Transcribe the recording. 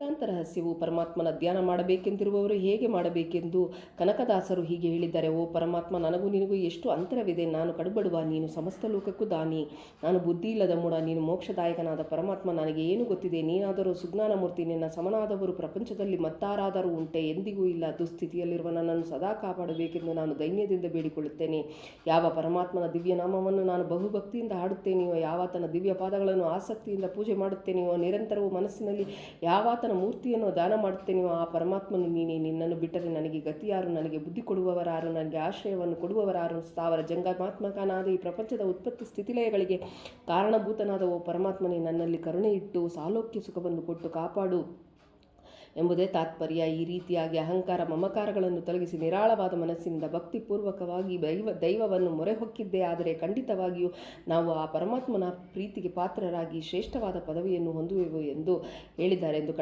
ವೇದಾಂತ ರಹಸ್ಯವು ಪರಮಾತ್ಮನ ಧ್ಯಾನ ಮಾಡಬೇಕೆಂದಿರುವವರು ಹೇಗೆ ಮಾಡಬೇಕೆಂದು ಕನಕದಾಸರು ಹೀಗೆ ಹೇಳಿದ್ದಾರೆ. ಓ ಪರಮಾತ್ಮ, ನನಗೂ ನಿನಗೂ ಎಷ್ಟು ಅಂತರವಿದೆ. ನಾನು ಕಡುಬಡುವ, ನೀನು ಸಮಸ್ತ ಲೋಕಕ್ಕೂ ದಾನಿ. ನಾನು ಬುದ್ಧಿ ಇಲ್ಲದ ಮೂಢ, ನೀನು ಮೋಕ್ಷದಾಯಕನಾದ ಪರಮಾತ್ಮ. ನನಗೆ ಏನು ಗೊತ್ತಿದೆ? ನೀನಾದರೂ ಸುಜ್ಞಾನ ಮೂರ್ತಿ. ನಿನ್ನ ಸಮನಾದವರು ಪ್ರಪಂಚದಲ್ಲಿ ಮತ್ತಾರಾದರೂ ಉಂಟೆ? ಎಂದಿಗೂ ಇಲ್ಲ. ದುಸ್ಥಿತಿಯಲ್ಲಿರುವ ನನ್ನನ್ನು ಸದಾ ಕಾಪಾಡಬೇಕೆಂದು ನಾನು ದೈನ್ಯದಿಂದ ಬೇಡಿಕೊಳ್ಳುತ್ತೇನೆ. ಯಾವ ಪರಮಾತ್ಮನ ದಿವ್ಯ ನಾಮವನ್ನು ನಾನು ಬಹುಭಕ್ತಿಯಿಂದ ಹಾಡುತ್ತೇನೆಯೋ, ಯಾವಾತನ ದಿವ್ಯ ಪಾದಗಳನ್ನು ಆಸಕ್ತಿಯಿಂದ ಪೂಜೆ ಮಾಡುತ್ತೇನೆಯೋ, ನಿರಂತರವೂ ಮನಸ್ಸಿನಲ್ಲಿ ಯಾವಾತನ ಮೂರ್ತಿಯನ್ನು ದಾನ ಮಾಡುತ್ತೇನೆಯೋ ಆ ಪರಮಾತ್ಮನು ನೀನೇ. ನಿನ್ನನ್ನು ಬಿಟ್ಟರೆ ನನಗೆ ಗತಿಯಾರು? ನನಗೆ ಬುದ್ಧಿ ಕೊಡುವವರಾರು? ನನಗೆ ಆಶ್ರಯವನ್ನು ಕೊಡುವವರಾರು? ಸ್ಥಾವರ ಜಂಗಮಾತ್ಮಕನಾದ ಈ ಪ್ರಪಂಚದ ಉತ್ಪತ್ತಿ ಸ್ಥಿತಿಲಯಗಳಿಗೆ ಕಾರಣಭೂತನಾದ ಓ ಪರಮಾತ್ಮನೇ, ನನ್ನಲ್ಲಿ ಕರುಣೆ ಇಟ್ಟು ಸಾಲೋಕ್ಯ ಸುಖವನ್ನು ಕೊಟ್ಟು ಕಾಪಾಡು ಎಂಬುದೇ ತಾತ್ಪರ್ಯ. ಈ ರೀತಿಯಾಗಿ ಅಹಂಕಾರ ಮಮಕಾರಗಳನ್ನು ತೊಲಗಿಸಿ ನಿರಾಳವಾದ ಮನಸ್ಸಿನಿಂದ ಭಕ್ತಿಪೂರ್ವಕವಾಗಿ ದೈವವನ್ನು ಮೊರೆ ಹೊಕ್ಕಿದ್ದೇ ಆದರೆ ಖಂಡಿತವಾಗಿಯೂ ನಾವು ಆ ಪರಮಾತ್ಮನ ಪ್ರೀತಿಗೆ ಪಾತ್ರರಾಗಿ ಶ್ರೇಷ್ಠವಾದ ಪದವಿಯನ್ನು ಹೊಂದುವೆವು ಎಂದು ಹೇಳಿದ್ದಾರೆ ಎಂದು